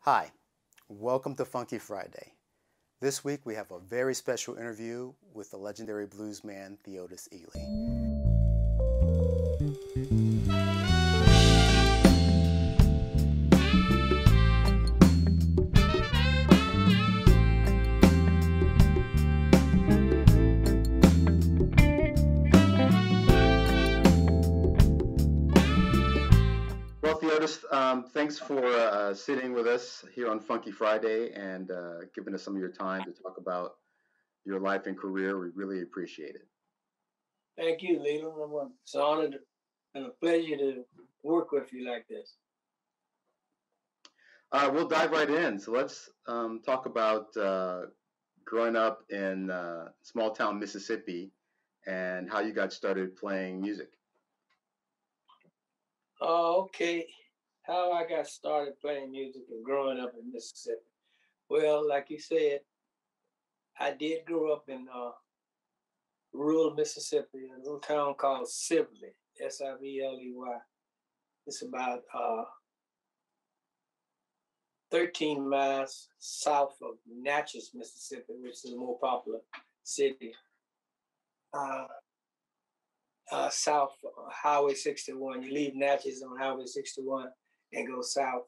Hi, welcome to Funky Friday. This week we have a very special interview with the legendary bluesman Theodis Ealey. Well, Theodis, thanks for sitting with us here on Funky Friday and giving us some of your time to talk about your life and career. We really appreciate it. Thank you, Leland. It's an honor and a pleasure to work with you like this. We'll dive right in. So let's talk about growing up in small town Mississippi and how you got started playing music. Okay. How I got started playing music and growing up in Mississippi. Well, like you said, I did grow up in rural Mississippi, in a little town called Sibley, Sibley. It's about 13 miles south of Natchez, Mississippi, which is a more popular city. South Highway 61. You leave Natchez on Highway 61 and go south.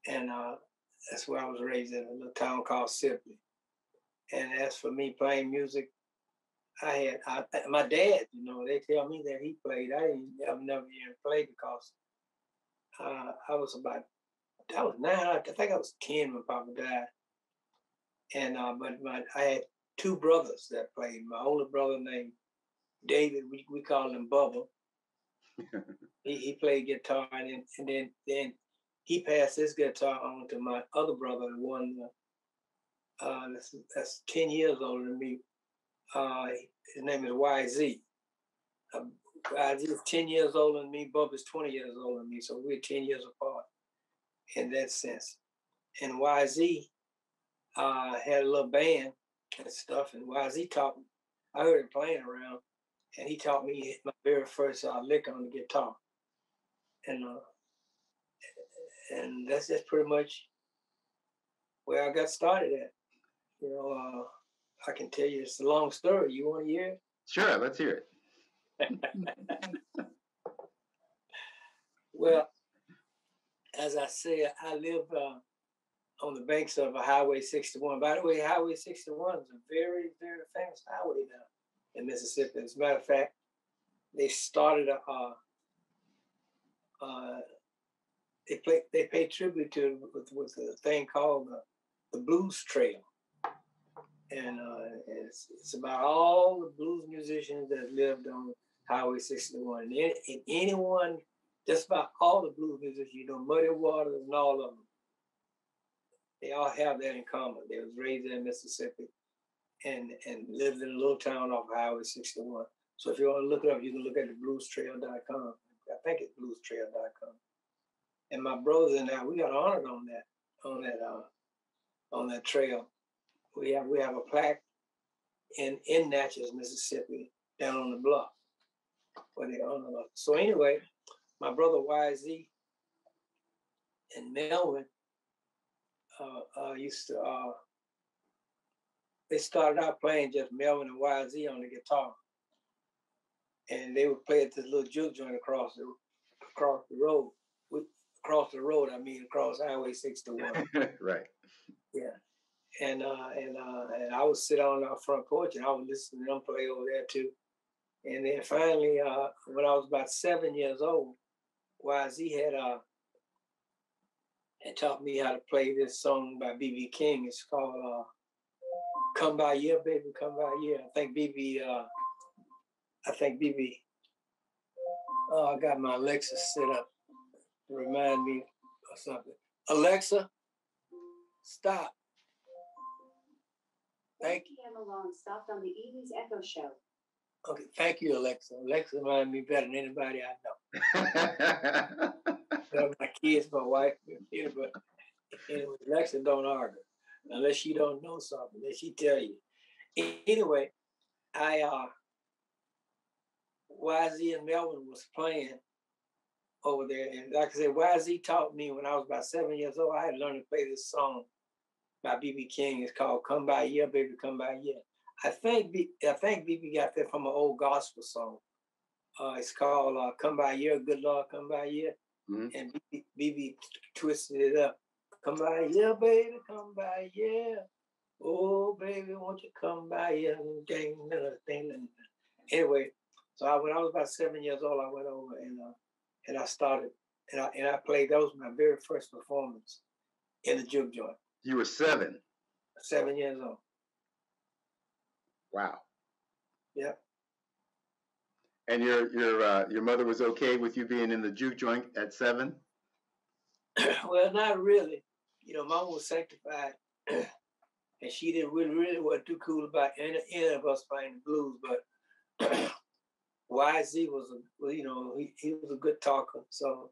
And that's where I was raised in, a little town called Sibley. And as for me playing music, my dad, they tell me that he played. I've never even played because I was 9, I think I was 10 when Papa died. And but I had two brothers that played. My older brother named David, we call him Bubba. he played guitar, and then he passed his guitar on to my other brother, the one that's 10 years older than me. His name is YZ. YZ is 10 years older than me. Bubba's 20 years older than me, so we're 10 years apart in that sense. And YZ had a little band and stuff, and YZ taught me. I heard him playing around, and he taught me my very first lick on the guitar. And that's just pretty much where I got started at. I can tell you it's a long story. You want to hear it? Sure, let's hear it. Well, as I said, I live on the banks of Highway 61. By the way, Highway 61 is a very, very famous highway now in Mississippi. As a matter of fact, they started they pay tribute to with a thing called the Blues Trail. And it's about all the blues musicians that lived on Highway 61. And anyone, just about all the blues musicians, Muddy Waters and all of them, they all have that in common. They was raised in Mississippi and lived in a little town off Highway 61. So if you want to look it up, you can look at the bluestrail.com. I think it's bluestrail.com. And my brothers and I, we got honored on that trail. We have a plaque in Natchez, Mississippi, down on the bluff where they honor us. So anyway, my brother YZ and Melvin they started out playing just Melvin and YZ on the guitar. And they would play at this little juke joint across the road. Across Highway 61. Right. Yeah. And I would sit on our front porch and I would listen to them play over there too. And then finally, when I was about 7 years old, YZ had taught me how to play this song by B.B. King. It's called "Come By Year, Baby, Come By Year." I think BB. I got my Alexa set up to remind me of something. Alexa, stop. Thank you. PM alone stopped on the Evening's Echo Show. Okay, thank you, Alexa. Alexa reminds me better than anybody I know. My kids, my wife, but anyway, Alexa don't argue unless she don't know something. Then she tell you. Anyway, YZ and Melvin was playing over there. And like I said, YZ taught me when I was about 7 years old. I had learned to play this song by B.B. King. It's called "Come By Here, Baby, Come By Here." I think B.B. got that from an old gospel song. It's called "Come By Here, Good Lord, Come By Here," and B.B. twisted it up. Come by here, baby, come by here. Oh, baby, won't you come by here? Anyway, so when I was about 7 years old, I went over and I started and I played. That was my very first performance in the juke joint. You were 7. 7 years old. Wow. Yep. And your mother was okay with you being in the juke joint at 7? Well, not really. Mom was sanctified, and she didn't really wasn't too cool about any of us playing the blues. But YZ was he was a good talker, so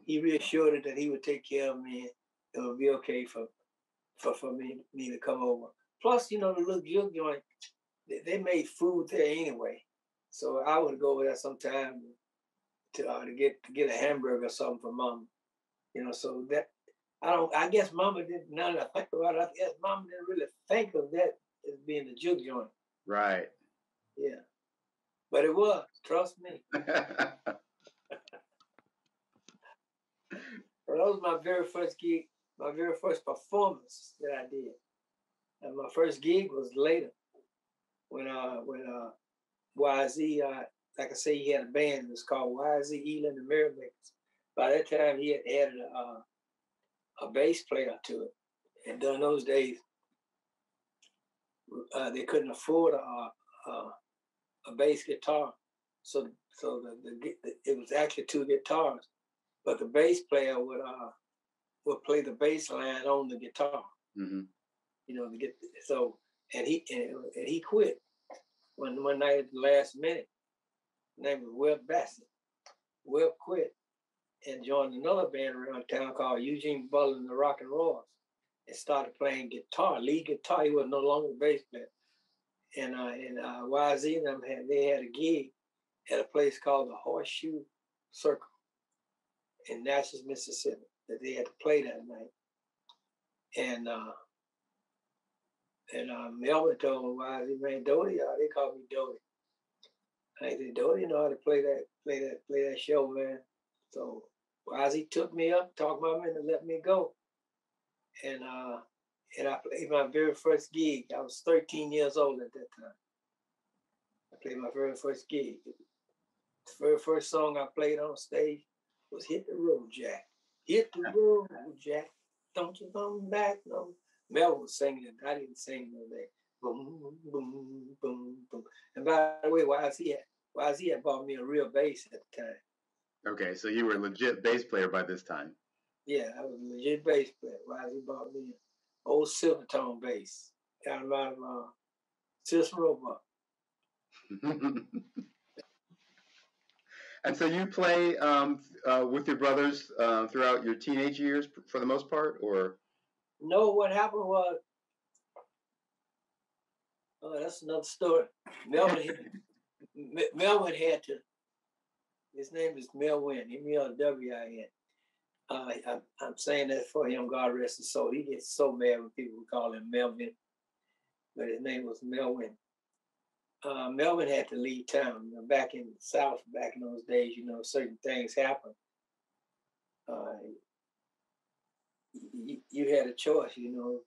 he reassured her that he would take care of me. It would be okay for me to come over. Plus, the little juke joint, they made food there anyway, so I would go over there sometime to get a hamburger or something for Mom. So that I guess Mama didn't. Now that I think about it, I guess Mama didn't really think of that as being the juke joint. Right. Yeah, but it was. Trust me. That was my very first gig, my very first performance that I did. And my first gig was later when YZ, like I say, he had a band. It was called YZ Eland and Merrymakers. By that time, he had added a bass player to it. And during those days, they couldn't afford a bass guitar, so it was actually 2 guitars, but the bass player would play the bass line on the guitar. Mm-hmm. And he quit one night at the last minute. His name was Webb Bassett. Webb quit and joined another band around town called Eugene Butler and the Rock and Rolls, and started playing guitar, lead guitar. He was no longer a bass player. And YZ and them they had a gig at a place called the Horseshoe Circle in Natchez, Mississippi, that they had to play that night. And Melvin told me, YZ, man, Dodie, they called me Dodie. I said, Dodie, you know how to play that show, man. So YZ took me up, talked my man, and let me go. And I played my very first gig. I was 13 years old at that time. I played my very first gig. The very first song I played on stage was "Hit the Road, Jack." Hit the road, Jack. Don't you come back, no. Mel was singing it. I didn't sing no day. Boom, boom, boom, boom. And by the way, YZ had bought me a real bass at the time. Okay, so you were a legit bass player by this time. Yeah, I was a legit bass player. YZ bought me an old Silvertone bass. Got him out of Sis Robot. And so you play with your brothers throughout your teenage years for the most part, or? No, what happened was, that's another story. Melvin had to, his name is Melwin, M-E-L-W-I-N. I'm saying that for him, God rest his soul. He gets so mad when people call him Melvin, but his name was Melwin. Melvin had to leave town. Back in the South, back in those days, certain things happen. You had a choice,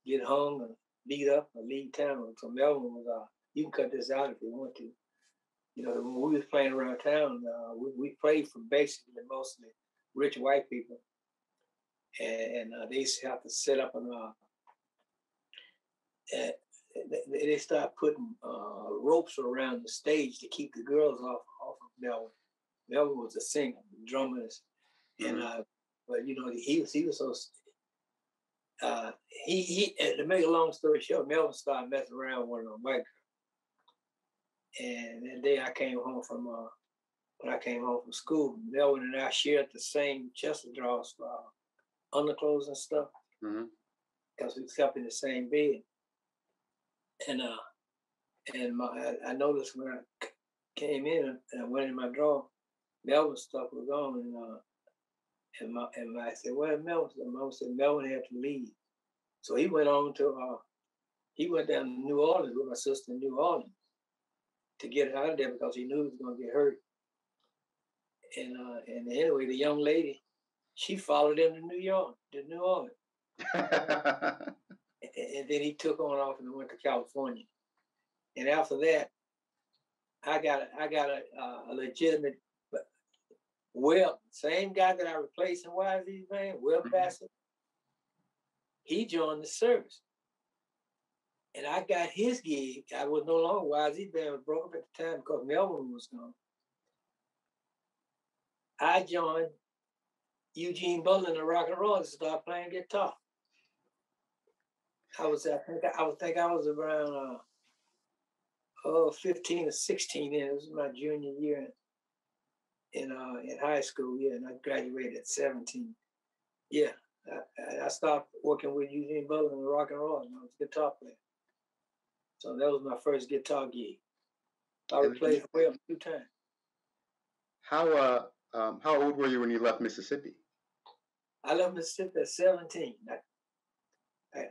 get hung or beat up or leave town. So Melvin was, you can cut this out if you want to. When we was playing around town, we played for basically mostly rich white people. And they used to have to set up they started putting ropes around the stage to keep the girls off of Melvin. Melvin was a singer, drummers, and but he was so. To make a long story short, Melvin started messing around with one of them white girls. And that day I came home from when I came home from school, Melvin and I shared the same chest of drawers for underclothes and stuff, because we slept in the same bed. And I noticed when I came in and I went in my drawer, Melvin's stuff was on, And I said, "Well, Melvin." And Mom said, "Melvin had to leave." So he went on to he went down to New Orleans with my sister in New Orleans to get it out of there because he knew he was going to get hurt. And anyway, the young lady, she followed him to New Orleans. And then he took on off and went to California. And after that, I got a legitimate Webb, same guy that I replaced in YZ's band, Webb Bassett. He joined the service. And I got his gig. I was no longer YZ band was broke up at the time because Melvin was gone. I joined Eugene Butler in the rock and roll and started playing guitar. I think I was around 15 or 16 then. It was my junior year in high school, yeah, and I graduated at 17. Yeah, I started working with Eugene Butler in the rock and roll, and I was a guitar player. So that was my first guitar gig. I replaced Webb 2 times. How old were you when you left Mississippi? I left Mississippi at 17. I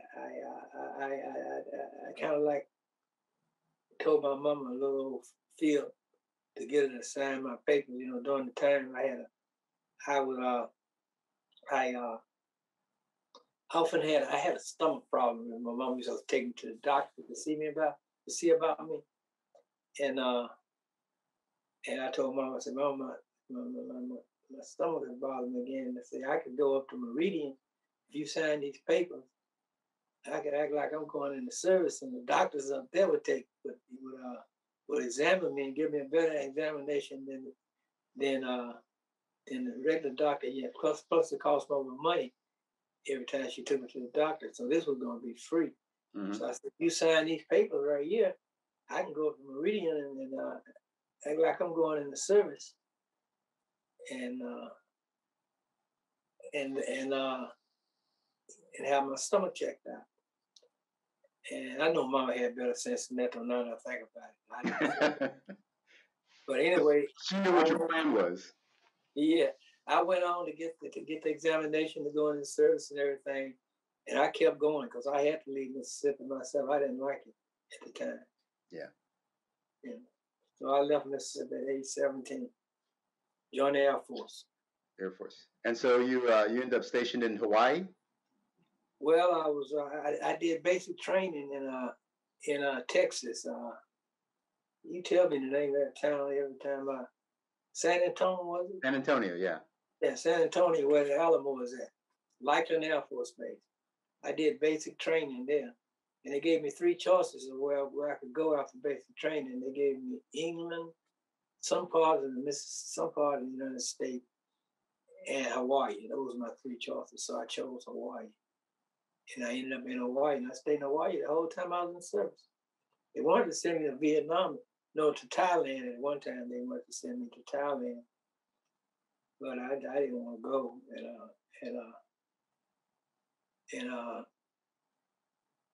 kind of like told my mama a little field to get her to sign my papers. You know, during the time I often had a stomach problem, and my mom used to take me to the doctor to see about me. And I told Mom, I said, "Mom, my stomach is bothering me again." And I said, "I could go up to Meridian if you sign these papers. I could act like I'm going in the service, and the doctors up there would examine me and give me a better examination than the regular doctor. Yeah, plus it cost more money every time she took me to the doctor. So this was going to be free." Mm-hmm. So I said, "You sign these papers right here, I can go up to Meridian and act like I'm going in the service, and have my stomach checked out." And I know Mama had better sense than that, now that I think about it. But anyway, she knew what your plan was. Yeah, I went on to get the examination to go in the service and everything, and I kept going because I had to leave Mississippi myself. I didn't like it at the time. Yeah. Yeah. So I left Mississippi at age 17. Joined the Air Force. Air Force. And so you ended up stationed in Hawaii? Well, I did basic training in Texas. You tell me the name of that town every time. San Antonio, was it? San Antonio, yeah. Yeah, San Antonio, where the Alamo is at. Lackland Air Force Base. I did basic training there. And they gave me 3 choices of where I could go after basic training. They gave me England, some part of the United States, and Hawaii. Those were my 3 choices. So I chose Hawaii. And I ended up in Hawaii, and I stayed in Hawaii the whole time I was in service. They wanted to send me to Vietnam, to Thailand at one time. They wanted to send me to Thailand, but I didn't want to go. And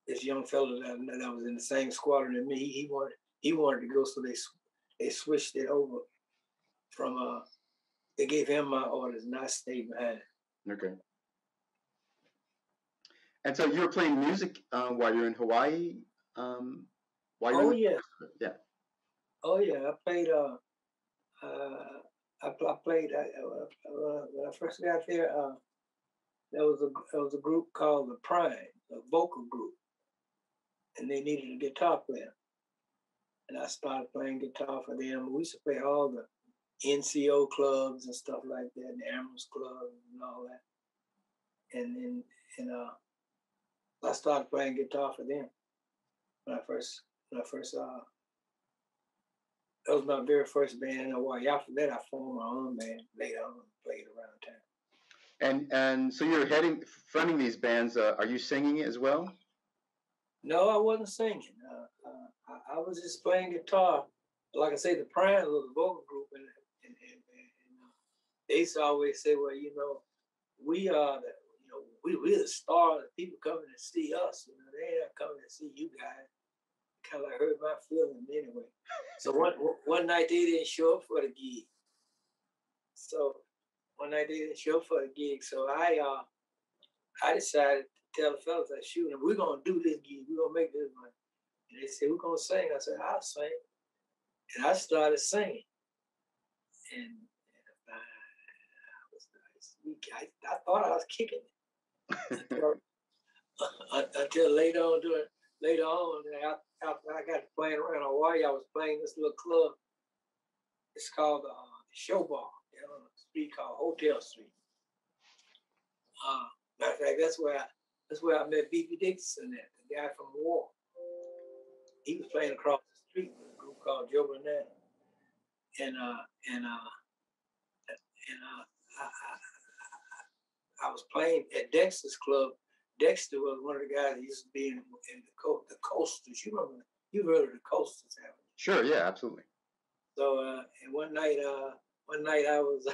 this young fellow that was in the same squadron as me, he wanted to go, so they switched it over from they gave him my orders, and I stayed behind. Okay. And so you were playing music while you're in Hawaii? Yeah. Yeah. Oh, yeah. I played, when I first got there, there was a group called The Prime, a vocal group, and they needed a guitar player. And I started playing guitar for them. We used to play all the NCO clubs and stuff like that, the Admirals Club and all that. And then, I started playing guitar for them when I first that was my very first band in Hawaii. After that, I formed my own band later on and played around town. And so you're fronting these bands. Are you singing as well? No, I wasn't singing. I was just playing guitar. Like I say, the Prime was a vocal group, and they used to always say, "Well, we are we're the star. People coming to see us. They ain't not coming to see you guys." Kind of hurt my feelings anyway. So one night they didn't show up for the gig. So one night they didn't show up for a gig, so I decided to tell the fellas, like, shoot, we're gonna do this gig, we're gonna make this money. And they said, we're gonna sing. I said, I'll sing. And I started singing. And I thought I was kicking it. Until later on, after I got to playing around Hawaii, I was playing this little club. It's called the Show Bar, on a street called Hotel Street. Matter of fact, that's where I met B.B. Dixon, the guy from War. He was playing across the street with a group called Joe Burnett. I was playing at Dexter's club. Dexter was one of the guys that used to be in the Coasters. You remember? You've heard of the Coasters, haven't you? Sure. Yeah. Absolutely. So, and one night I was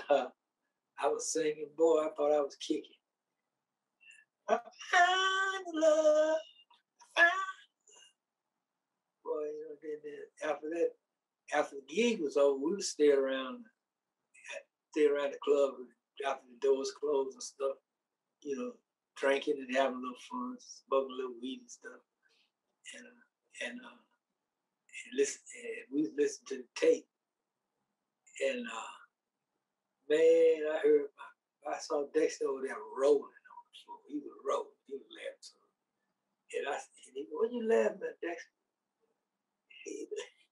singing. Boy, I thought I was kicking. I find love. Boy, after the gig was over, we would stay around the club after the doors closed and stuff, drinking and having a little fun, smoking a little weed and stuff. And we was listening to the tape. And man, I saw Dexter over there rolling on the floor. He was rolling. He was laughing. And he said, what you laughing at, Dexter?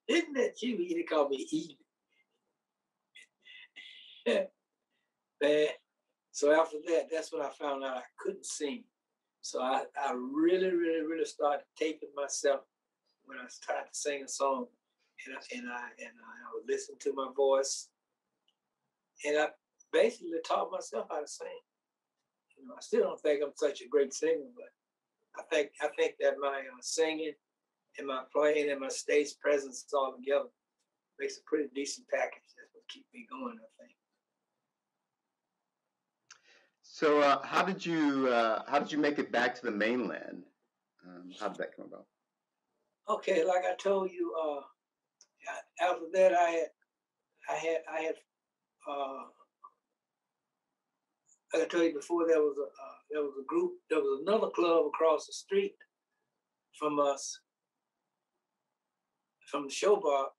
Isn't that you? He called me Eden. Man. So after that, that's when I found out I couldn't sing. So I really, really, really started taping myself when I started to sing a song. And I would listen to my voice. And I basically taught myself how to sing. I still don't think I'm such a great singer, but I think that my singing and my playing and my stage presence all together makes a pretty decent package. That's what keeps me going, I think. So how did you make it back to the mainland? How did that come about? Okay, like I told you, after that I had like I told you before, there was a group. There was another club across the street from us, from the show bar.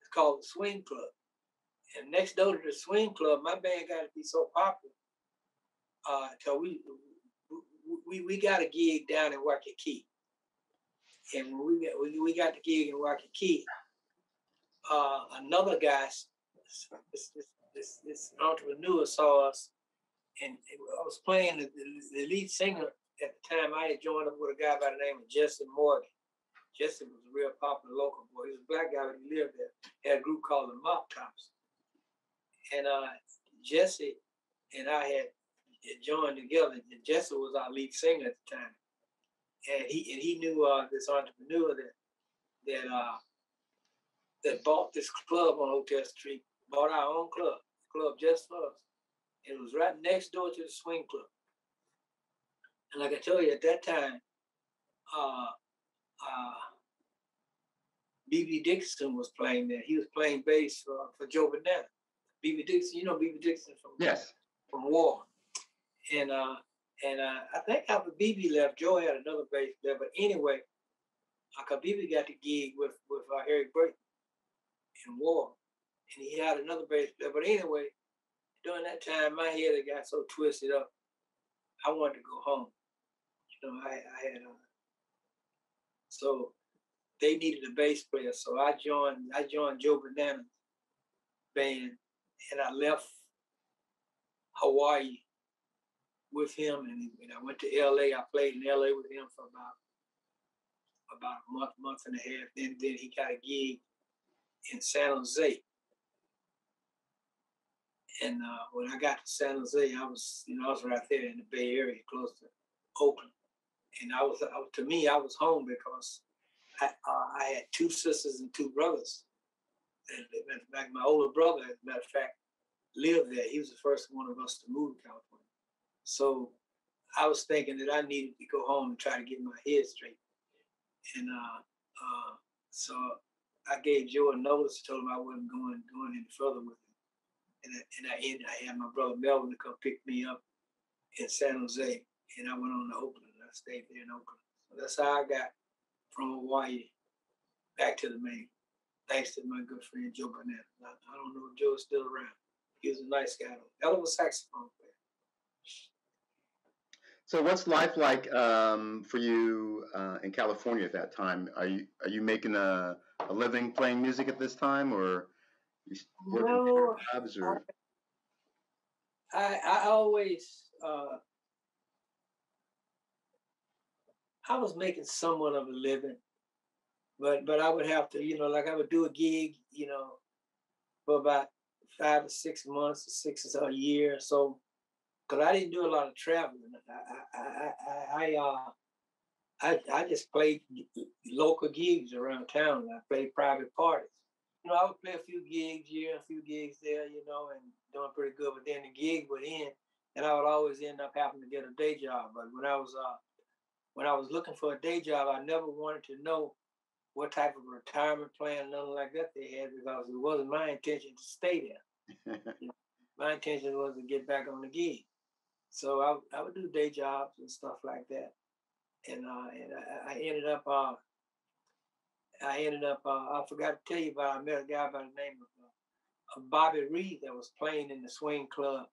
It's called the Swing Club. And next door to the Swing Club, my band got to be so popular. Till we got a gig down in Waikiki. And when we got the gig in Waikiki, another guy, this entrepreneur saw us, and I was playing the lead singer at the time. I had joined up with a guy by the name of Jesse Morgan. Jesse was a real popular local boy. He was a black guy, but he lived there. He had a group called the Mop Tops. And Jesse and I had joined together. And Jesse was our lead singer at the time. And he knew this entrepreneur that bought this club on Hotel Street, bought our own club just for us. It was right next door to the Swing Club. And like I told you, at that time, B.B. Dixon was playing there. He was playing bass for Joe Burnett. B.B. Dixon, you know B.B. Dixon from War. And I think after B.B. left, Joe had another bass player. But anyway, because B.B. got the gig with Eric Burton in War, and he had another bass player. But anyway, during that time, my head had got so twisted up, I wanted to go home. I had so they needed a bass player, so I joined Joe Bananas band, and I left Hawaii with him, and I went to L.A. I played in L.A. with him for about a month and a half. Then he got a gig in San Jose. And when I got to San Jose, I was right there in the Bay Area, close to Oakland. And I was home because I had two sisters and two brothers. And like my older brother, as a matter of fact, lived there. He was the first one of us to move to California. So I was thinking that I needed to go home and try to get my head straight. And so I gave Joe a notice, told him I wasn't going any further with him. I had my brother Melvin to come pick me up in San Jose, and I went on to Oakland. I stayed there in Oakland. So that's how I got from Hawaii back to the Maine, thanks to my good friend Joe Burnett. I don't know if Joe is still around. He was a nice guy, hell of a saxophone player. So, what's life like for you in California at that time? Are you making a living playing music at this time, or you working No, jobs? Or I always I was making somewhat of a living, but I would have to, like I would do a gig, for about 5 or 6 months, 6 or a year or so, because I didn't do a lot of traveling. I just played local gigs around town. I played private parties. I would play a few gigs here, a few gigs there, and doing pretty good. But then the gig would end, and I would always end up having to get a day job. But when I was looking for a day job, I never wanted to know what type of retirement plan, nothing like that they had, because it wasn't my intention to stay there. My intention was to get back on the gig. So I would do day jobs and stuff like that. And I ended up, I forgot to tell you about, I met a guy by the name of Bobby Reed that was playing in the swing club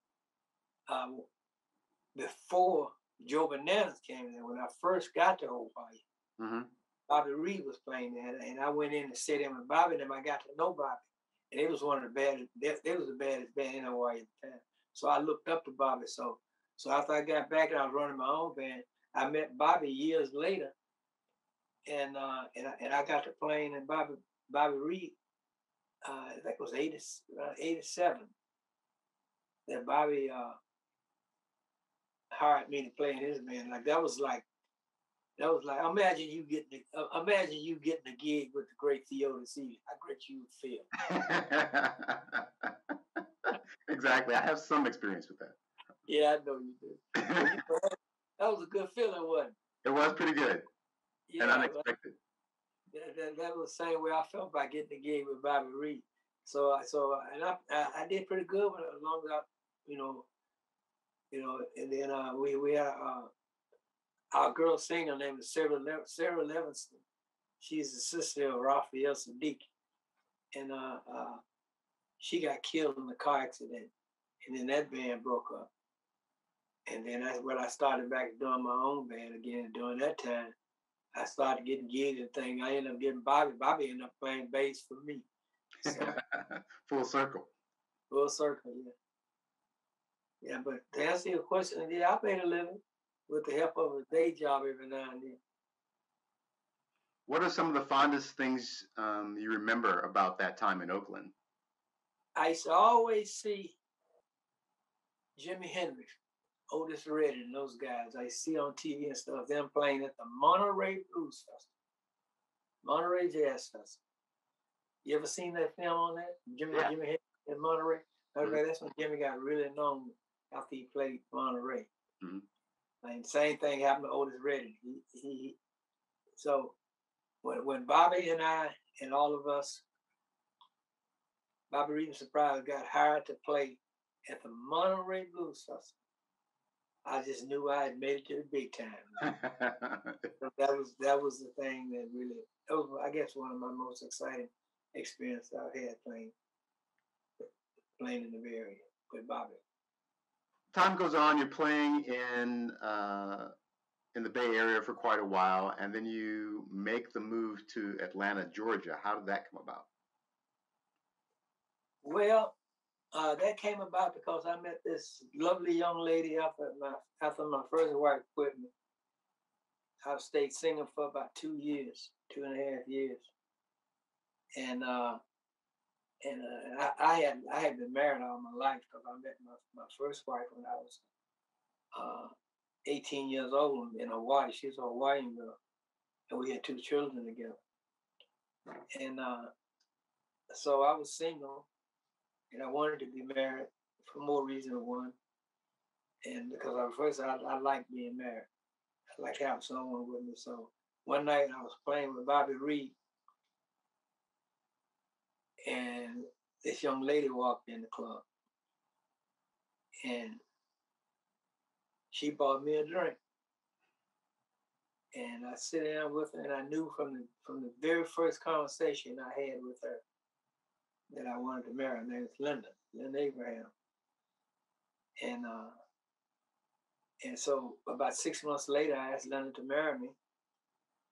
before Joe Bananas came there. When I first got to Hawaii, mm-hmm. Bobby Reed was playing there, and I went in and sat in with Bobby, and I got to know Bobby. And it was one of the baddest, it was the baddest band in Hawaii at the time. So I looked up to Bobby. So after I got back and I was running my own band, I met Bobby years later, and I got to playing in Bobby Reed. I think it was 87. That Bobby hired me to play in his band. That was like imagine you getting a gig with the great Theo C. How great you would feel. Exactly. I have some experience with that. Yeah, I know you do. That was a good feeling, wasn't it? It was pretty good. Yeah, and unexpected. That was the same way I felt about getting the gig with Bobby Reed. So I did pretty good with it, as long as and then we had our girl singer named Sarah Levinston. She's the sister of Raphael Sadiq, and she got killed in a car accident, and then that band broke up. And then that's when I started back doing my own band again. During that time, I started getting gigs and things. I ended up getting Bobby. Bobby ended up playing bass for me. So, full circle. Full circle, yeah. Yeah, but to answer your question, yeah, I made a living with the help of a day job every now and then. What are some of the fondest things you remember about that time in Oakland? I used to always see Jimi Hendrix, Otis Redding, and those guys. I see on TV and stuff, them playing at the Monterey Blues Festival, Monterey Jazz Festival. You ever seen that film on that? Jimi Hendrix in Monterey? Okay, mm-hmm. That's when Jimmy got really known after he played Monterey. Mm-hmm. And same thing happened to Otis Redding. So when Bobby and I and all of us, Bobby Reed and Surprise got hired to play at the Monterey Blues Festival, I just knew I had made it to the big time. that was the thing that really, that was, I guess, one of my most exciting experiences I've had playing in the Bay Area with Bobby. Time goes on, you're playing in the Bay Area for quite a while, and then you make the move to Atlanta, Georgia. How did that come about? Well, that came about because I met this lovely young lady after my first wife quit me. I stayed singing for about 2 years, 2.5 years, and I had been married all my life, because I met my first wife when I was 18 years old in Hawaii. She's a Hawaiian girl, and we had 2 children together. And so I was single, and I wanted to be married for more reasons than one. And because I like being married. I like having someone with me. So one night I was playing with Bobby Reed, and this young lady walked in the club. and she bought me a drink. And I sit down with her, and I knew from the very first conversation I had with her that I wanted to marry her. Her name is Linda Abraham. And so about 6 months later, I asked Linda to marry me,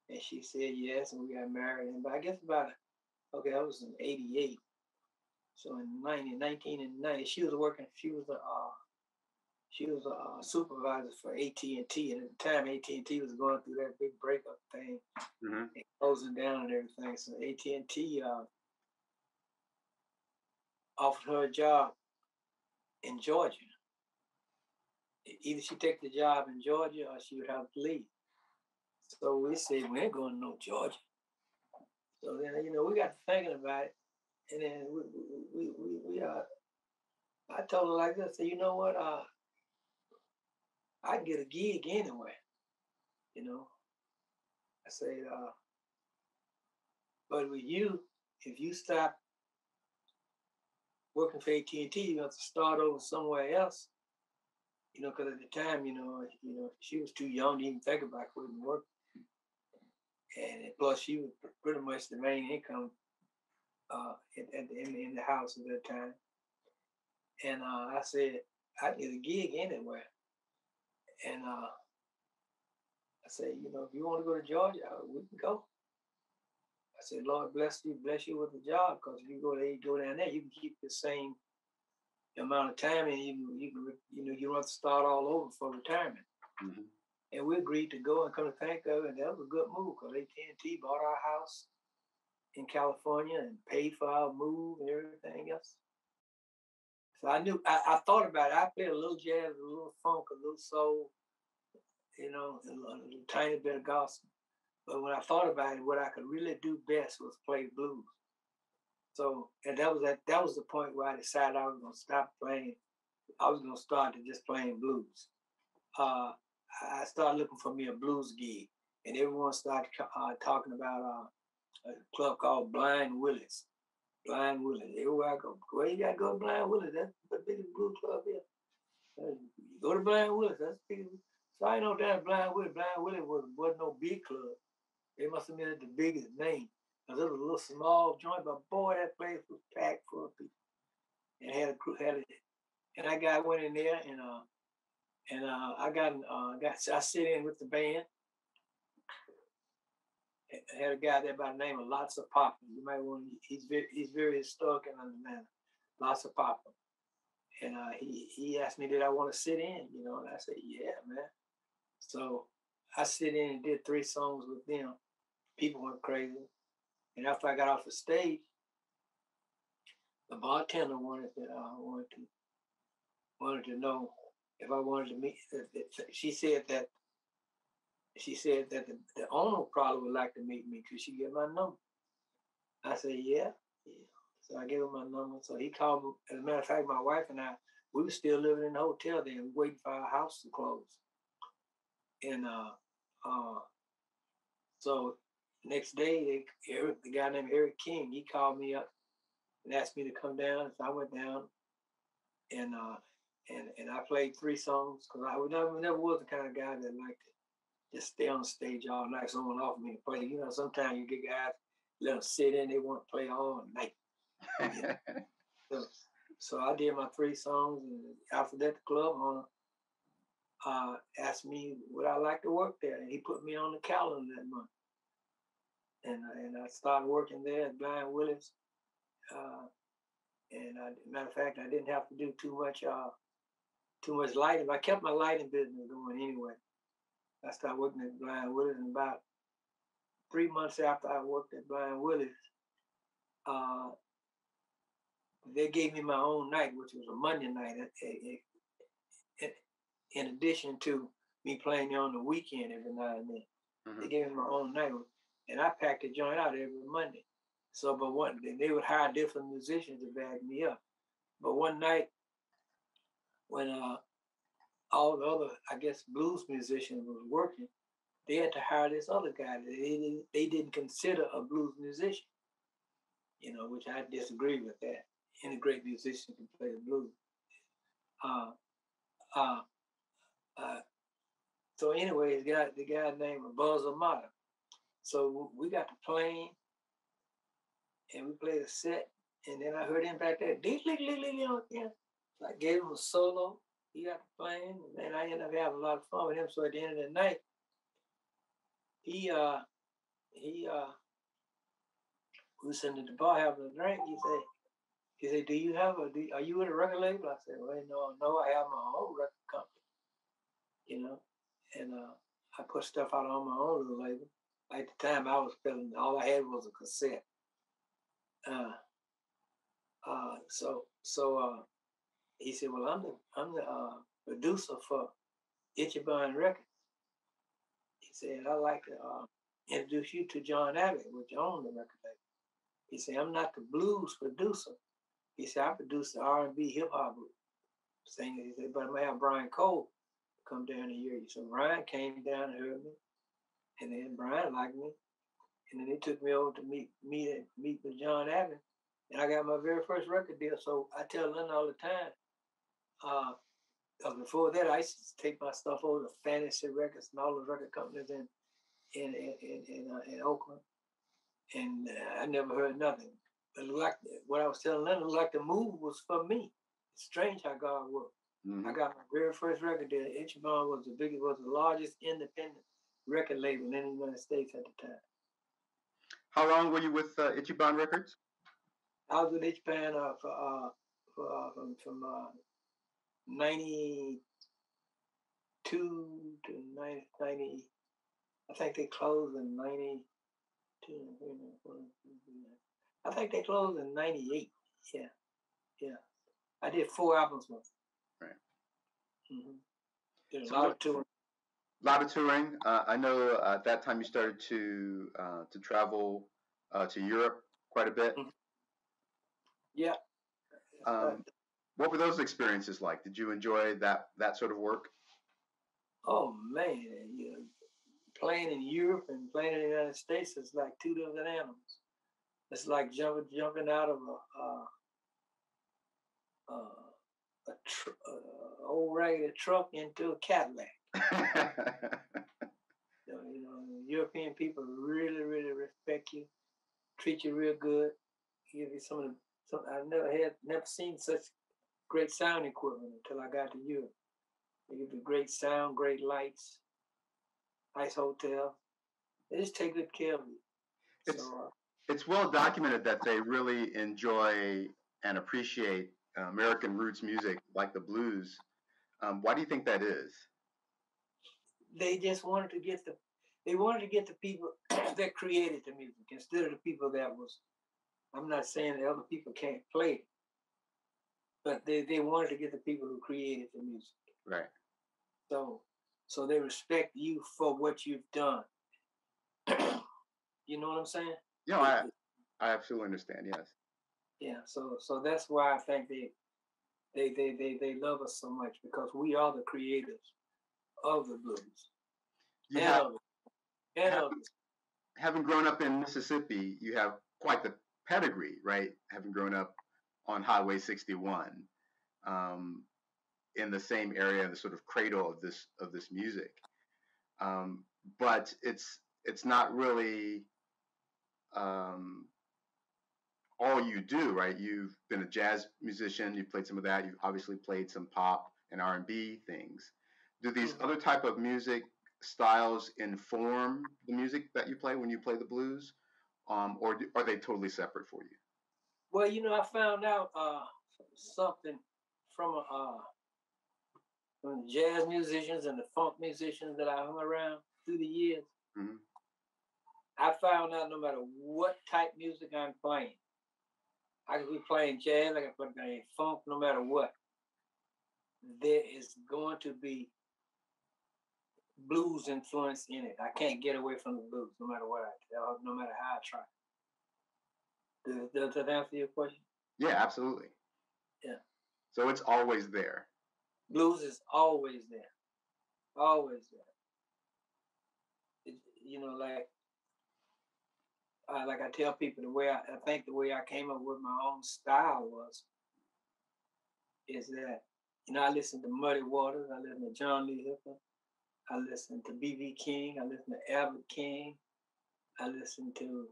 and she said yes, and we got married. And but I guess that was in '88. So in 1990, she was a supervisor for AT&T, and at the time AT&T was going through that big breakup thing, and closing down and everything. So AT&T offered her a job in Georgia. Either she take the job in Georgia or she would have to leave. So we said, we ain't going to no Georgia. So then, we got thinking about it, and then I told her like this, I said, you know what, I'd get a gig anyway, I said, but with you, if you stop working for AT&T, you have to start over somewhere else, because at the time, she was too young to even think about quitting work. And plus, she was pretty much the main income in the house at that time. And I said, I need a gig anywhere. And I said, if you want to go to Georgia, we can go. I said, Lord bless you with the job, because if you go down there, you can keep the same amount of time, and you don't have to start all over for retirement. Mm-hmm. And we agreed to go, and come to think of it, that was a good move, because AT&T bought our house in California and paid for our move and everything else. So I knew, I thought about it. I played a little jazz, a little funk, a little soul, and a tiny bit of gospel. But when I thought about it, what I could really do best was play blues. So, and that was the point where I decided I was going to stop playing. I was going to start to just playing blues. I started looking for me a blues gig, and everyone started talking about a club called Blind Willie's. Blind Willie. Everywhere I go, where you got to go to Blind Willie? That's the biggest blues club here. You go to Blind Willie, that's the biggest. So I know down Blind Willie. Blind Willie wasn't no big club. They must have been the biggest name. Because it was a little small joint, but boy, that place was packed full of people. And and I went in there, and I sit in with the band. I had a guy there by the name of Lots of Papa. You might want to, he's very historic and understanding. Lots of Papa. And he asked me, did I want to sit in? And I said, yeah, man. So I sit in and did 3 songs with them. People went crazy. And after I got off the stage, the bartender wanted to know if I wanted to meet. She said that the owner probably would like to meet me. Could she get my number? I said, yeah. So I gave him my number. So he called me. As a matter of fact, my wife and I, we were still living in the hotel then, waiting for our house to close. And so next day, the guy named Eric King, he called me up and asked me to come down. So I went down, and I played 3 songs, because I never was the kind of guy that liked to just stay on the stage all night. Someone offered me to play. Sometimes you get guys, let them sit in, they want to play all night. So I did my 3 songs, and after that, the club owner asked me would I like to work there, and he put me on the calendar that month. And I started working there at Blind Willie's. And matter of fact, I didn't have to do too much lighting. I kept my lighting business going anyway. I started working at Blind Willie's, and about 3 months after I worked at Blind Willie's, they gave me my own night, which was a Monday night, in addition to me playing on the weekend every now and then. Mm-hmm. They gave me my own night, and I packed the joint out every Monday. So, they would hire different musicians to back me up. But one night, when all the other, I guess, blues musicians was working, they had to hire this other guy that they didn't consider a blues musician, which I disagree with that. Any great musician can play the blues. Uh, uh, so anyway, the guy named Buzz Amata. So we got the plane and we played a set, and then I heard him back there, yeah. So I gave him a solo. He got the plane, and then I ended up having a lot of fun with him. So at the end of the night, he we were sitting at the bar having a drink. He said, are you with a record label? I said, well, no, I have my own record company, you know, and I put stuff out on my own little label. At the time, I was feeling all I had was a cassette. So he said, well, I'm the producer for Ichiban Records. He said, I'd like to introduce you to John Abbott, which owned the record label. He said, I'm not the blues producer. He said, I produce the R&B hip hop singer. He said, but I'm gonna have Brian Cole come down and hear you. So Brian came down and heard me, and then Brian liked me, and then he took me over to meet with John Abbott, and I got my very first record deal. So I tell Lynn all the time. Before that, I used to take my stuff over to Fantasy Records and all those record companies in Oakland, and I never heard nothing. But like what I was telling Lynn, it was like the move was for me. It's strange how God worked. Mm-hmm. I got my very first record deal. Ichiban was the largest independent record label in the United States at the time. How long were you with Ichiban Records? I was with Ichiban from 92 to 90. I think they closed in 92. I think they closed in 98. Yeah. I did 4 albums with them. Right. Mm-hmm. So a lot of touring. A lot of touring. I know at that time you started to travel to Europe quite a bit. Mm-hmm. Yeah. What were those experiences like? Did you enjoy that sort of work? Oh man, playing in Europe and playing in the United States is like 2 different animals. It's like jumping out of a old ragged truck into a Cadillac. European people really, really respect you, treat you real good. Give you some. I've never seen such great sound equipment until I got to Europe. They give you great sound, great lights, nice hotel. They just take good care of you. It's well documented that they really enjoy and appreciate American roots music like the blues. Why do you think that is? They just wanted to get the people that created the music instead of the people that was. I'm not saying that other people can't play it, but they wanted to get the people who created the music. Right. So they respect you for what you've done. You know what I'm saying? Yeah, I absolutely understand. Yes. Yeah. So that's why I think they love us so much, because we are the creators of the blues. Having grown up in Mississippi, you have quite the pedigree, right? Having grown up on Highway 61, in the same area, the sort of cradle of this music. But it's not really all you do, right? You've been a jazz musician. You've played some of that. You've obviously played some pop and R&B things. Do these other type of music styles inform the music that you play when you play the blues, or are they totally separate for you? Well, I found out something from the jazz musicians and the funk musicians that I hung around through the years. Mm-hmm. I found out no matter what type music I'm playing, I could be playing jazz, I could be playing funk, no matter what, there is going to be blues influence in it. I can't get away from the blues, no matter no matter how I try. Does that answer your question? Yeah, absolutely. Yeah. So it's always there. Blues is always there. Always there. Like I tell people, the way I came up with my own style is that I listen to Muddy Waters. I listen to John Lee Hooker. I listen to B.B. King. I listen to Albert King. I listen to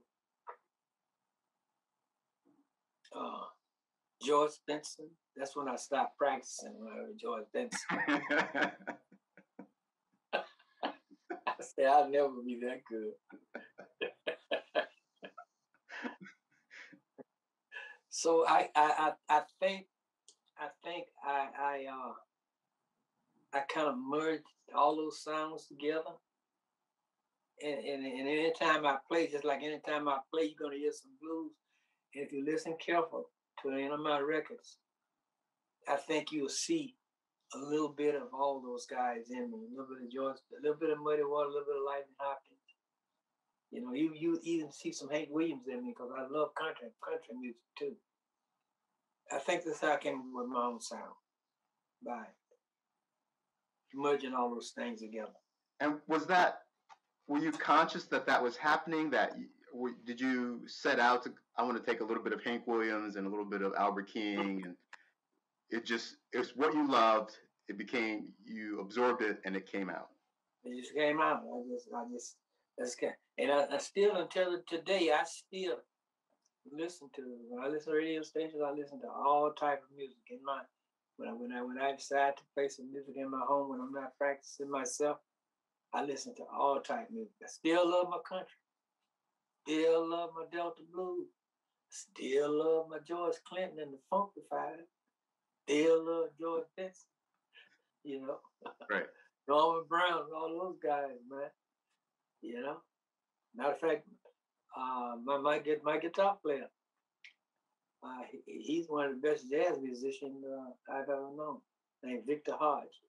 George Benson. That's when I stopped practicing, when I heard George Benson. I said, I'll never be that good. So I think I kind of merged all those sounds together. And anytime I play, just like anytime I play, you're gonna hear some blues. And if you listen careful to any of my records, I think you'll see a little bit of all those guys in me. A little bit of George, a little bit of Muddy Water, a little bit of Lightning Hopkins. You know, you even see some Hank Williams in me because I love country music too. I think that's how I came up with my own sound, by merging all those things together. And were you conscious that was happening? Did you set out to, I want to take a little bit of Hank Williams and a little bit of Albert King, and it's what you loved. It became, you absorbed it and it came out. It just came out. And I still, until today, I still listen to, when I listen to radio stations, I listen to all type of music. When I decide to play some music in my home, when I'm not practicing myself, I listen to all type of music. I still love my country. Still love my Delta blues. Still love my George Clinton and the Funkified. Still love George Benson. You know, right? Norman Brown, all those guys, man. You know, matter of fact, my guitar player, he's one of the best jazz musicians I've ever known. Named Victor Hodge.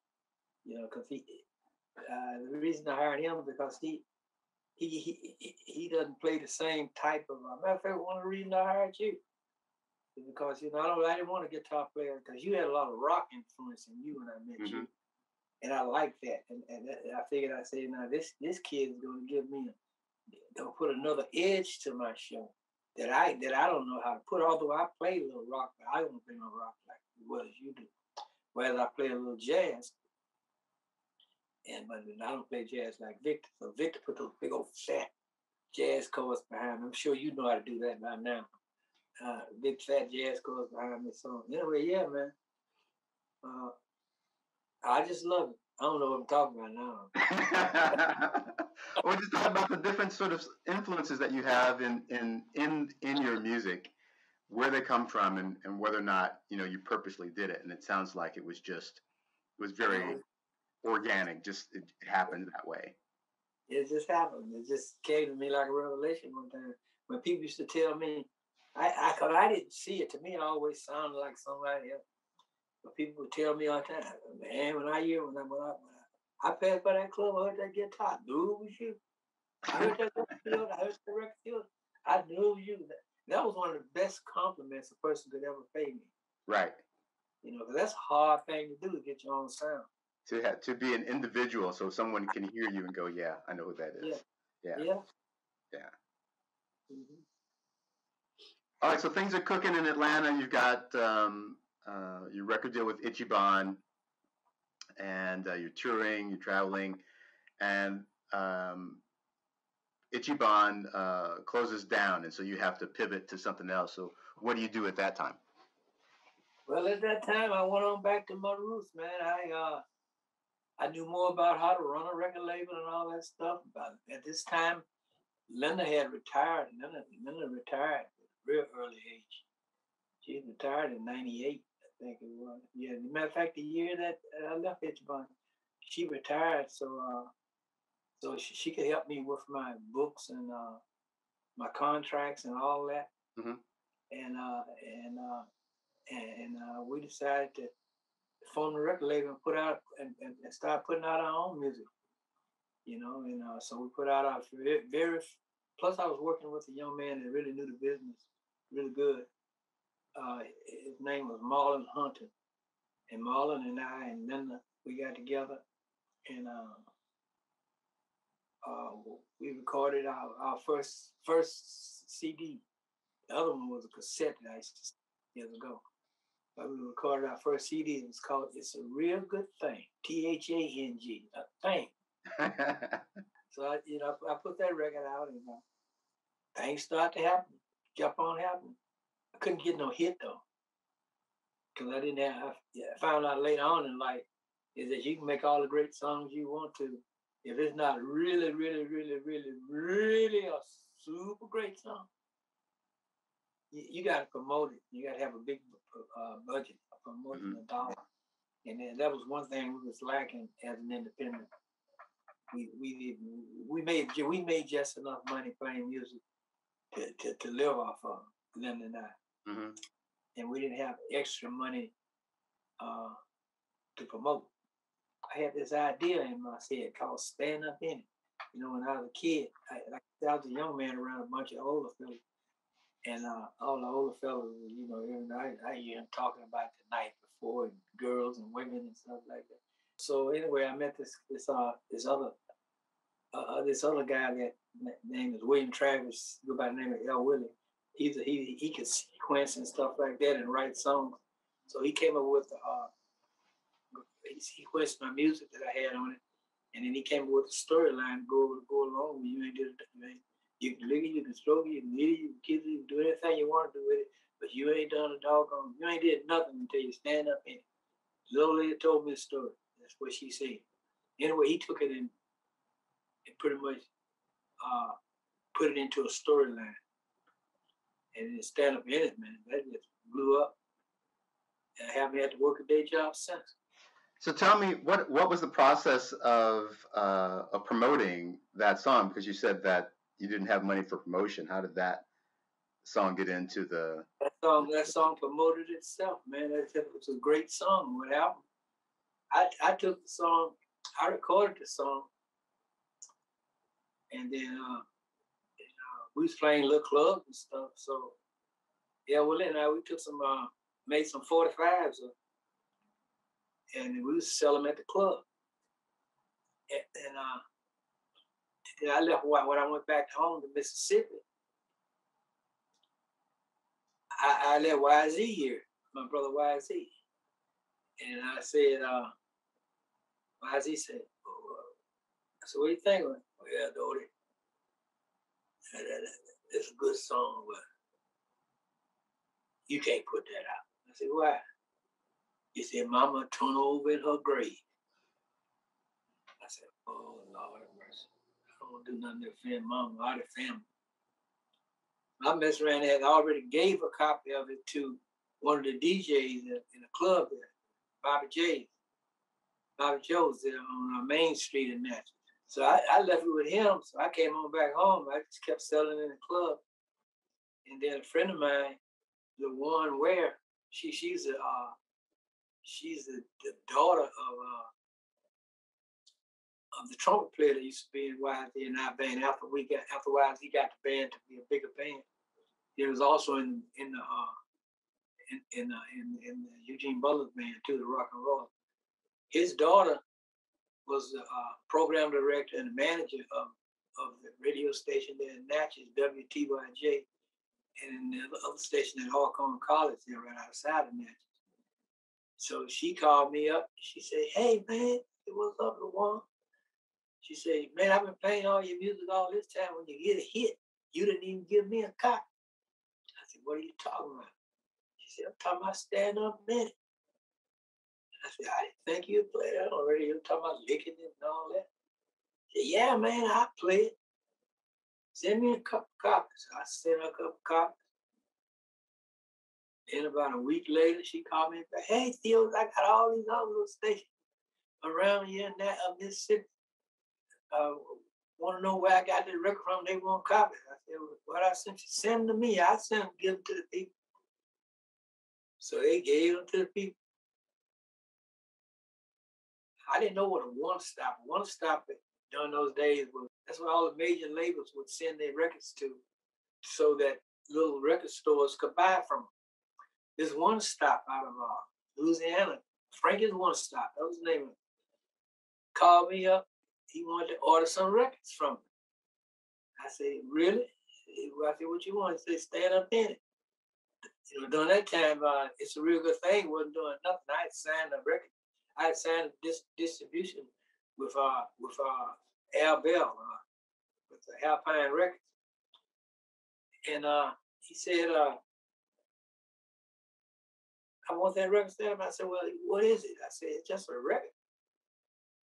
You know, because the reason I hired him because he doesn't play the same type of. Matter of fact, one of the reasons I hired you is because I didn't want a guitar player because you had a lot of rock influence in you when I met you, and I like that. And I figured I said, now this kid is going to give me gonna put another edge to my show that I don't know how to put. Although I play a little rock, but I don't play no rock like as well as you do. Whereas I play a little jazz. But I don't play jazz like Victor. So Victor put those big old fat jazz chords behind me. I'm sure you know how to do that by now. Big fat jazz chords behind me. So anyway, yeah, man. I just love it. I don't know what I'm talking about now. We're just talking about the different sort of influences that you have in your music, where they come from, and whether or not you purposely did it. And it sounds like it was very organic. Just it happened that way. It just happened. It just came to me like a revelation one time when people used to tell me, cause I didn't see it. To me, it always sounded like somebody else. But people would tell me all the time, man, when I passed by that club, I heard that guitar, I knew it was you. I heard that record field, I knew it was you. That was one of the best compliments a person could ever pay me. Right. Because that's a hard thing to do, to get your own sound. To be an individual, so someone can hear you and go, yeah, I know who that is. Yeah. Mm-hmm. All right, so things are cooking in Atlanta. You've got your record deal with Ichiban, and you're touring, you're traveling, and Ichiban closes down, and so you have to pivot to something else. So what do you do at that time? Well, at that time, I went on back to my roots, man. I knew more about how to run a record label and all that stuff. But at this time, Linda had retired. Linda retired at a real early age. She retired in '98, I think it was. Yeah, as a matter of fact, the year that I left Ichiban, she retired, so she could help me with my books and my contracts and all that. Mm-hmm. And we decided to form the record label and put out and start putting out our own music. And so we put out our very. Plus, I was working with a young man that really knew the business really good. His name was Marlon Hunter, and Marlon and I and Linda, we got together and we recorded our first CD. The other one was a cassette that I used to years ago. we recorded our first CD. It was called "It's a Real Good Thing." THANG, a thing. So I put that record out, and things started to happen. Kept on happening. I couldn't get no hit though, because I didn't have. I found out later on in life is that you can make all the great songs you want to. If it's not really, really, really, really, really a super great song, you got to promote it. You got to have a big budget, a promotion, a dollar. And then that was one thing we was lacking as an independent. We made just enough money playing music to live off of, Glenn and I. Mm-hmm. And we didn't have extra money to promote. I had this idea in my head called Stand Up In It. When I was a kid, I was a young man around a bunch of older fellas. And all the older fellas, every night I hear them talking about the night before, and girls and women and stuff like that. So anyway, I met this other guy that name is William Travis, go by the name of L. Willie. He could sequence and stuff like that and write songs. So he came up with he sequenced my music that I had on it, and then he came up with a storyline to go along with it. You ain't did it. You can lick it, you can stroke it, you can eat it, you can kiss it, you can do anything you want to do with it, but you ain't done a doggone, you ain't did nothing until you stand up in it. Little lady told me a story. That's what she said. Anyway, he took it and pretty much put it into a storyline. And then stand up in it, man. That just blew up. And I haven't had to work a day job since. So tell me, what was the process of promoting that song? Because you said that you didn't have money for promotion. How did that song get into the... That song promoted itself, man. It was a great song. What album? I took the song, I recorded the song, and then we was playing little clubs and stuff. So yeah, well then we took some, made some 45s up, and we was selling them at the club. And I left when I went back home to Mississippi. I left YZ here, my brother YZ. And I said, YZ said, so what do you think? Well, yeah, Dodie, it's a good song, but you can't put that out. I said, why? He said, Mama turn over in her grave. I said, oh, Lord have mercy. I don't want to do nothing to offend Mama or the family. My best friend had already gave a copy of it to one of the DJs in the club there, Bobby Joe's there on Main Street in Natchez. So I left it with him. So I came on back home. I just kept selling in the club. And then a friend of mine, LaWan Ware, she's the daughter of the trumpet player that used to be in YZ and our band. After YZ got the band to be a bigger band, he was also in the Eugene Butler's band too, the rock and roll. His daughter was the program director and the manager of the radio station there in Natchez, WTYJ, and the other station at Hawthorne College there right outside of Natchez. So she called me up. She said, hey, man, what's up, LaWan? She said, man, I've been playing all your music all this time. When you get a hit, you didn't even give me a copy. I said, what are you talking about? She said, I'm talking about Stand Up Minute. I said, I didn't think you'd play that already. You're talking about licking it and all that. She said, yeah, man, I'll play it. Send me a couple copies. I sent her a couple copies. Then about a week later, she called me back. Hey, Theo, I got all these other little stations around here in Mississippi. Want to know where I got this record from? They want copies. I said, well, what I sent you, send them to me. I sent them, give them to the people. So they gave them to the people. I didn't know what a one-stop during those days was. That's where all the major labels would send their records to, so that little record stores could buy from them. There's One Stop out of Louisiana. Frankie's One Stop. That was the name of it. Called me up. He wanted to order some records from me. I said, really? I said, what you want? He said, Stand Up In It. during that time, it's a real good thing. Wasn't doing nothing. I had signed a record. I had signed this distribution with Al Bell, with the Alpine Records, and he said, "I want that record stamp." I said, "Well, what is it?" I said, "It's just a record."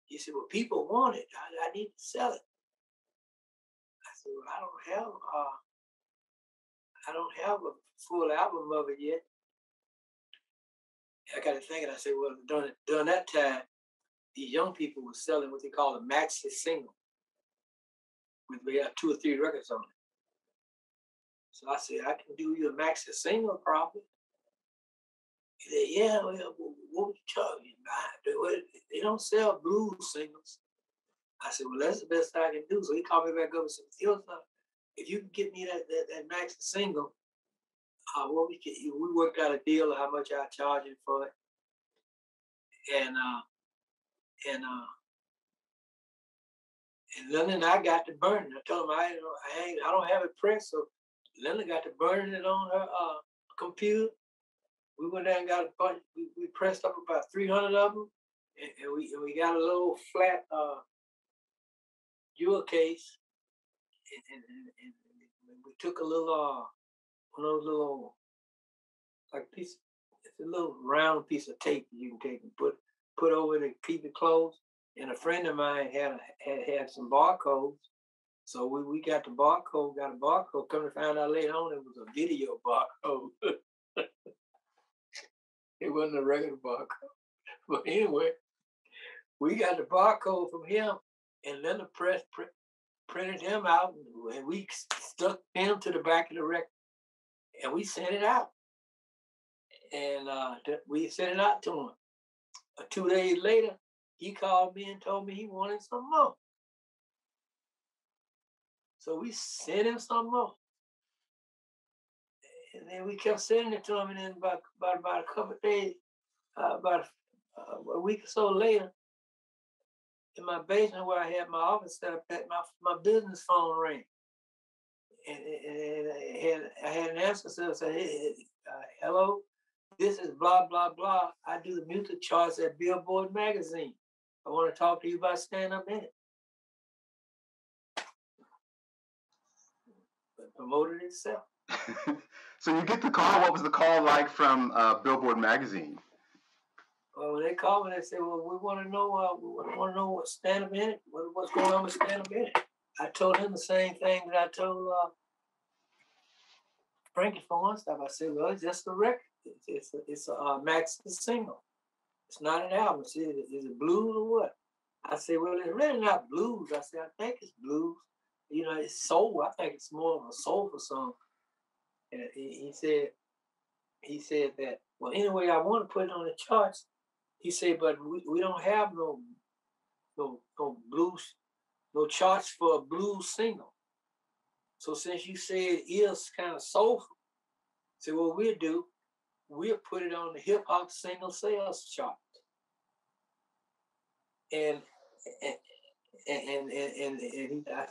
He said, "Well, people want it. I need to sell it." I said, "Well, I don't have a full album of it yet." I got to thinking. I said, "Well, during that time, these young people were selling what they call a maxi single, with we have 2 or 3 records on it." So I said, "I can do you a maxi single, probably." He said, "Yeah, well, what would you charge me?" They don't sell blues singles. I said, "Well, that's the best I can do." So he called me back up and said, "If you can get me that maxi single, we worked out a deal of how much I charge him for it, and Lennon, I got to burning. I told him I don't have it pressed, so Lennon got to burning it on her computer. We went down and got a bunch. We pressed up about 300 of them, and we got a little flat jewel case, and we took a little one of those little like piece. It's a little round piece of tape you can take and put over to keep it closed. And a friend of mine had some barcodes, so we got the barcode. Got a barcode. Come to find out later on, it was a video barcode. It wasn't a regular barcode. But anyway, we got the barcode from him, and then the press printed him out, and we stuck him to the back of the record, and we sent it out. And we sent it out to him. 2 days later, he called me and told me he wanted some more. So we sent him some more. And then we kept sending it to him, and then about a couple of days, about a week or so later, in my basement where I had my office set up, my business phone rang. And I had an answer, so I said, "Hey, hello, this is blah, blah, blah. I do the music charts at Billboard magazine. I want to talk to you about Stand Up In It." But promoted itself. So you get the call. What was the call like from Billboard magazine? Well, when they called me, they said, "Well, we want to know what Stand Up In It, what's going on with Stand Up In It." I told him the same thing that I told Frankie for one stop. I said, "Well, it's just a record. It's a Mack's single. It's not an album. Is it blues or what?" I said, "Well, it's really not blues." I said, "I think it's blues. It's soul. I think it's more of a soulful song." And he said that, "Well, anyway, I want to put it on the charts." He said, "But we don't have no blues, no charts for a blues single. So since you say it is kind of soulful," I said, "what we'll put it on the hip hop single sales chart." And I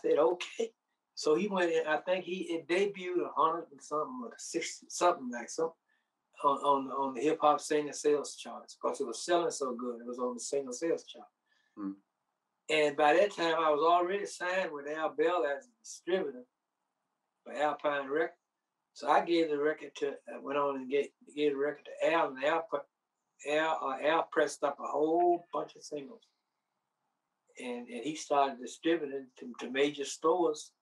said, "Okay." So he went in. I think it debuted 100 and something, or 60 something like something on the hip hop single sales charts, because it was selling so good. It was on the single sales chart. Mm. And by that time, I was already signed with Al Bell as a distributor for Alpine Records. So I gave the record went on and gave the record to Al, and Al pressed up a whole bunch of singles. And he started distributing to major stores,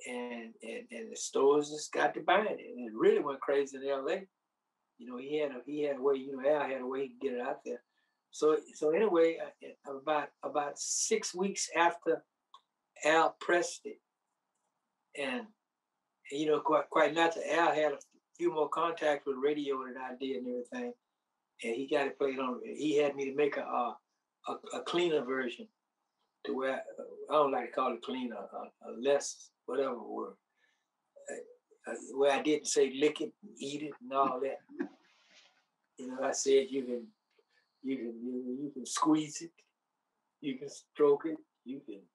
and the stores just got to buying it. And it really went crazy in LA. He had a way, Al had a way to get it out there. So anyway, about 6 weeks after Al pressed it, and quite naturally, Al had a few more contacts with radio than I did and everything, and he got it played on. He had me to make a cleaner version, to where I don't like to call it cleaner, a less whatever word, where I didn't say lick it, eat it, and all that. I said you can squeeze it, you can stroke it, you can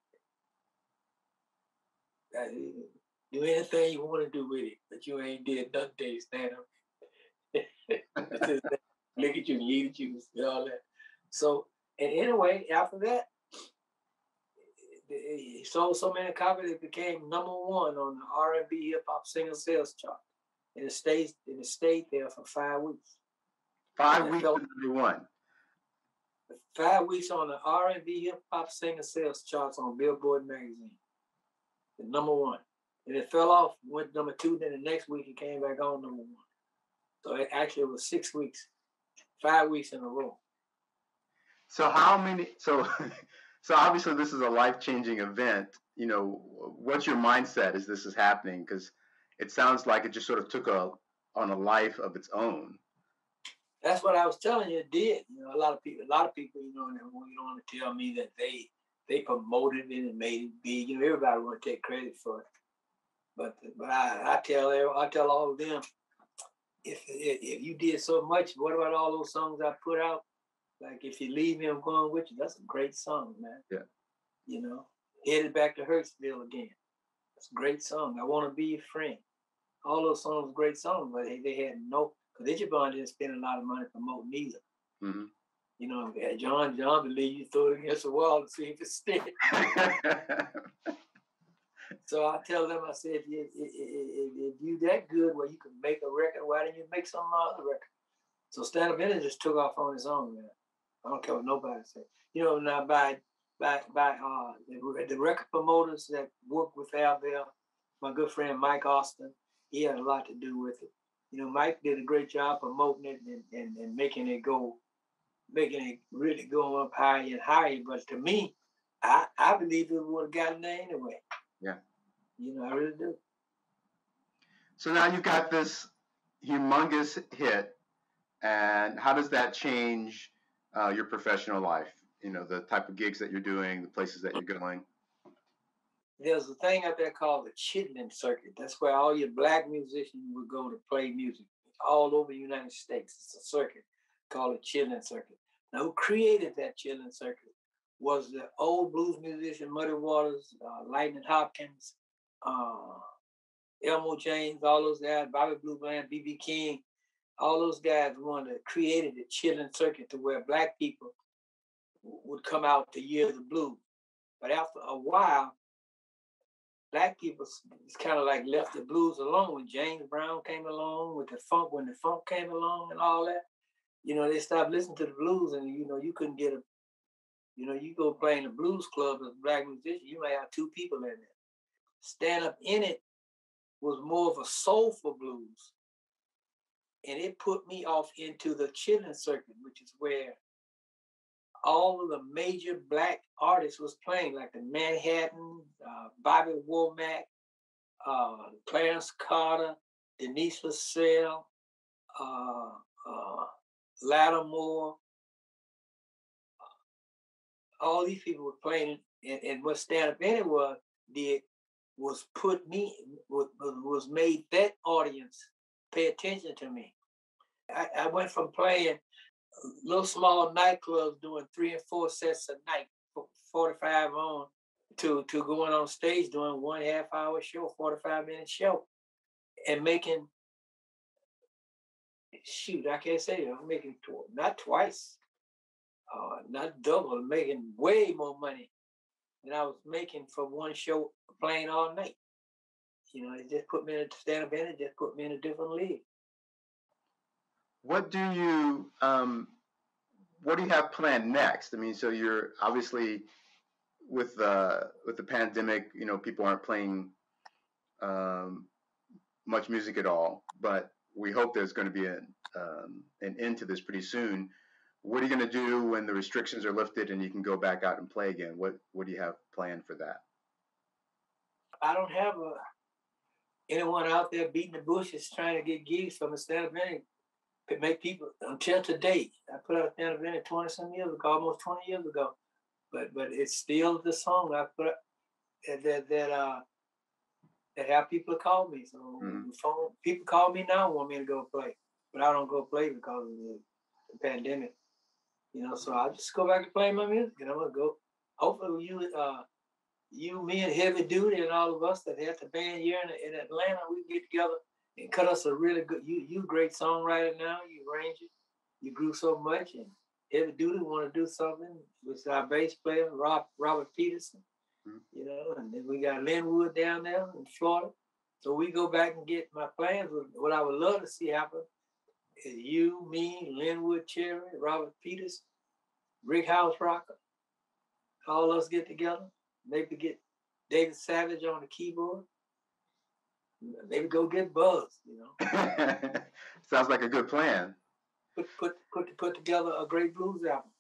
do anything you want to do with it, but you ain't did nothing till you stand up. Look at you, eat at you, and all that. So, and anyway, after that, he sold so many copies it became #1 on the R&B hip hop single sales chart. And it stayed there for 5 weeks. 5 weeks to #1. 5 weeks on the R&B hip hop single sales charts on Billboard magazine. The #1. And it fell off, went #2, then the next week it came back on #1. So it actually was 6 weeks, 5 weeks in a row. So how many, so obviously this is a life-changing event. You know, what's your mindset as this is happening? Because it sounds like it just sort of took on a life of its own. That's what I was telling you. It did. You know, a lot of people, you know, you don't want to tell me that they promoted it and made it big. You know, everybody want to take credit for it. But I tell all of them, if you did so much, what about all those songs I put out? Like If You Leave Me, I'm Going With You. That's a great song, man. Yeah. You know, Headed Back to Hurtsville Again. That's a great song. I Want to Be Your Friend. All those songs, great songs, but they had no. Because Itchabod didn't spend a lot of money promoting either. Mm-hmm. You know, John believed you throw it against the wall to see if it sticks. So I tell them, I said, if you that good where you can make a record, why didn't you make some other record? So Stand Up In It just took off on its own, man. I don't care what nobody says. You know, now by the record promoters that work with Al Bell, my good friend Mike Austin, he had a lot to do with it. You know, Mike did a great job promoting it and making it really go up higher and higher. But to me, I believe it would have gotten there anyway. Yeah. You know, I really do. So now you've got this humongous hit, and how does that change your professional life? You know, the type of gigs that you're doing, the places that you're going. There's a thing out there called the Chitlin Circuit. That's where all your black musicians would go to play music all over the United States. It's a circuit called the Chitlin Circuit. Now, who created that Chitlin Circuit was the old blues musician Muddy Waters, Lightning Hopkins, Elmo James, all those guys, Bobby Blue Bland, B.B. King, all those guys created the Chitlin Circuit to where black people would come out to hear the blues. But after a while, black people kind of like left the blues alone. When James Brown came along with the funk, when the funk came along and all that, you know, they stopped listening to the blues, and you know, you couldn't get you go play in the blues club as a black musician, you might have 2 people in there. Stand Up In It was more of a soulful blues, and it put me off into the Chitlin Circuit, which is where all of the major black artists was playing, like the Manhattan, Bobby Womack, Clarence Carter, Denise LaSalle, Lattimore. All these people were playing, and what Stand Up In It was made that audience pay attention to me. I went from playing little small nightclubs doing 3 and 4 sets a night, 45 on, to going on stage doing 1.5 hour show, 45-minute show, and making, I can't say it, I'm making not twice, not double, making way more money than I was making for one show playing all night. You know, it just put me in a Stand Up In It, just put me in a different league. What do you have planned next? I mean, so you're obviously with the pandemic, you know, people aren't playing much music at all, but we hope there's going to be an end to this pretty soon. What are you going to do when the restrictions are lifted and you can go back out and play again? What do you have planned for that? I don't have anyone out there beating the bushes trying to get gigs from a Stand Up In It. To make people, until today, I put out Stand Up In It 20-some years ago, almost 20 years ago, but it's still the song I put up that have people call me. So people call me now, want me to go play, but I don't go play because of the pandemic. You know, so I just go back to playing my music, and I'm gonna go. Hopefully, you, me, and Heavy Duty, and all of us that had the band here in Atlanta, we get together and cut us a really good. You a great songwriter now. You arrange it. You grew so much, and every dude want to do something with our bass player Robert Peterson. You know, and then we got Linwood down there in Florida. So we go back and get my plans. What I would love to see happen is you, me, Linwood Cherry, Robert Peterson, Rick House Rocker, all of us get together. Maybe get David Savage on the keyboard. Maybe go get Buzz, you know. Sounds like a good plan. Put together a great blues album.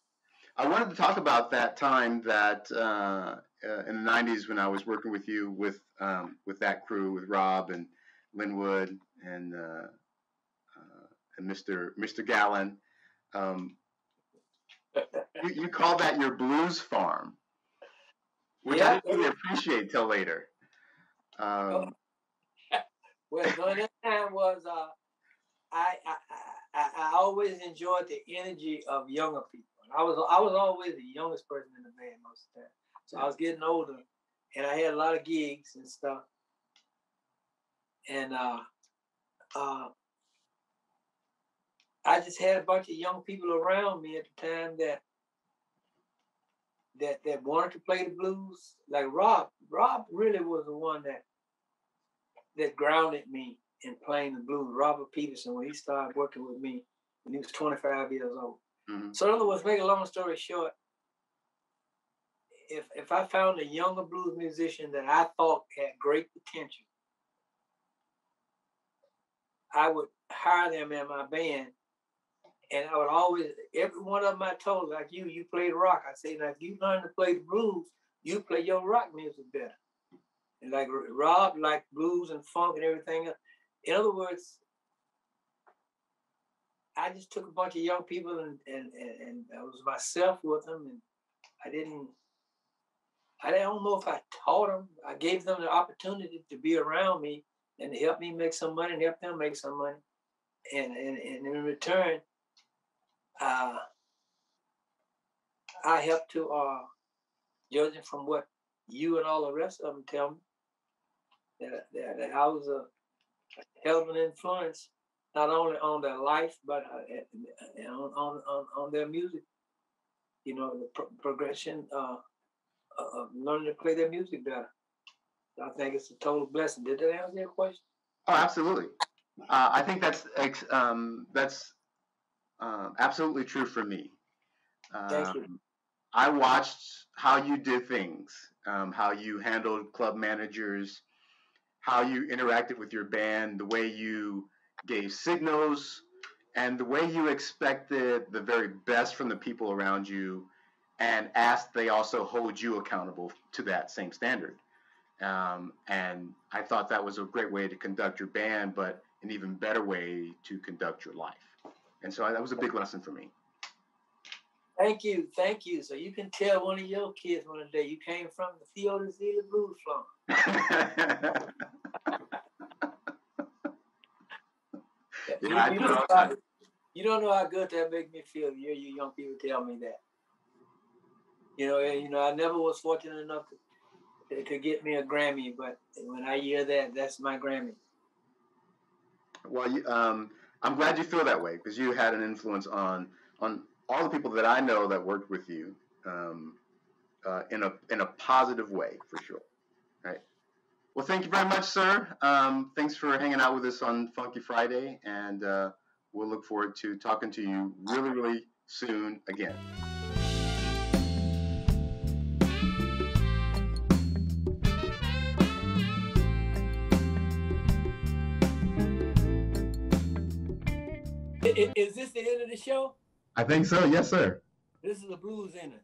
I wanted to talk about that time that in the '90s when I was working with you with that crew, with Rob and Linwood and Mr. Gallen. You call that your blues farm, which I didn't really appreciate till later. Well, during that time was I always enjoyed the energy of younger people. I was always the youngest person in the band most of the time. So I was getting older, and I had a lot of gigs and stuff. And I just had a bunch of young people around me at the time that wanted to play the blues. Like Rob really was the one that grounded me in playing the blues. Robert Peterson, when he started working with me when he was 25 years old. Mm-hmm. So in other words, make a long story short, if I found a younger blues musician that I thought had great potential, I would hire them in my band. And I would always, every one of them I told, like you played rock. I say, now if you learn to play the blues, you play your rock music better. And like Rob liked blues and funk and everything else. In other words, I just took a bunch of young people and I was myself with them, and I don't know if I taught them. I gave them the opportunity to be around me and to help me make some money and help them make some money. And in return, I helped to, judging from what you and all the rest of them tell me, that I was a hell of an influence, not only on their life, but on their music. You know, the progression of learning to play their music better. I think it's a total blessing. Did that answer your question? Oh, absolutely. I think that's absolutely true for me. Thank you. I watched how you did things, how you handled club managers, how you interacted with your band, the way you gave signals, and the way you expected the very best from the people around you and asked they also hold you accountable to that same standard. And I thought that was a great way to conduct your band, but an even better way to conduct your life. And so that was a big lesson for me. Thank you. So you can tell one of your kids one day you came from the Theodosila Blues Farm. You don't know how good that makes me feel. You young people tell me that. You know, I never was fortunate enough to get me a Grammy, but when I hear that, that's my Grammy. Well, I'm glad you feel that way because you had an influence on all the people that I know that worked with you in a positive way, for sure. Right. Well, thank you very much, sir. Thanks for hanging out with us on Funky Friday, and we'll look forward to talking to you really, really soon again. Is this the end of the show? I think so. Yes, sir. This is the blues ending.